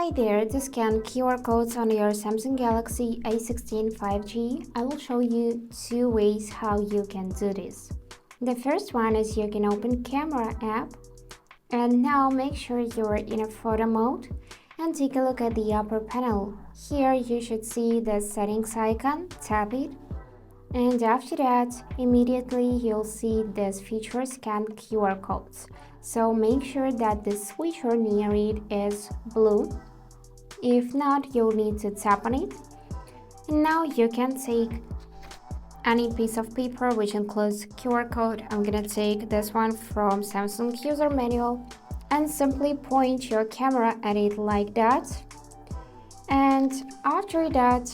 Hi there, to scan QR codes on your Samsung Galaxy A16 5G, I will show you two ways how you can do this. The first one is you can open Camera app, and now make sure you're in a photo mode and take a look at the upper panel. Here you should see the settings icon, tap it, and after that, immediately you'll see this feature scan QR codes. So make sure that the switcher near it is blue. If not, you'll need to tap on it. And now you can take any piece of paper which includes QR code. I'm gonna take this one from Samsung user manual and simply point your camera at it like that. And after that,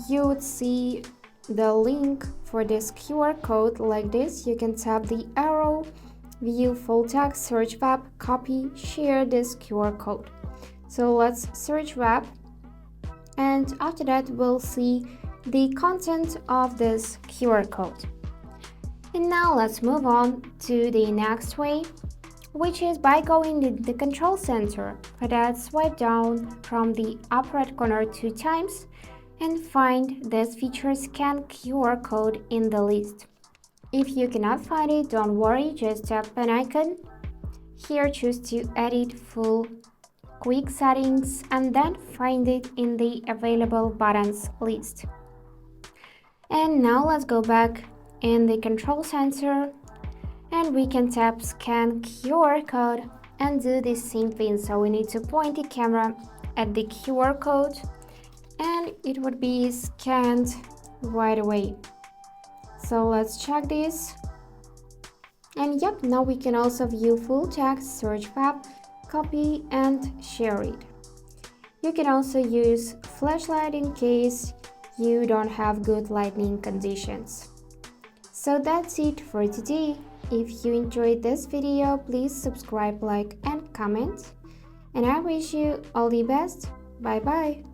you would see the link for this QR code like this. You can tap the arrow, view full text, search web, copy, share this QR code. So let's search web, and after that we'll see the content of this QR code. And now let's move on to the next way, which is by going to the control center. For that, swipe down from the upper right corner 2 times and find this feature scan QR code in the list. If you cannot find it, don't worry, just tap an icon. Here choose to edit full quick settings and then find it in the available buttons list. And now let's go back in the control center and we can tap scan QR code and do the same thing. So we need to point the camera at the QR code and it would be scanned right away. So let's check this. And yep, now we can also view full text, search web, copy and share it. You can also use flashlight in case you don't have good lighting conditions. So that's it for today. If you enjoyed this video, please subscribe, like and comment. And I wish you all the best. Bye bye.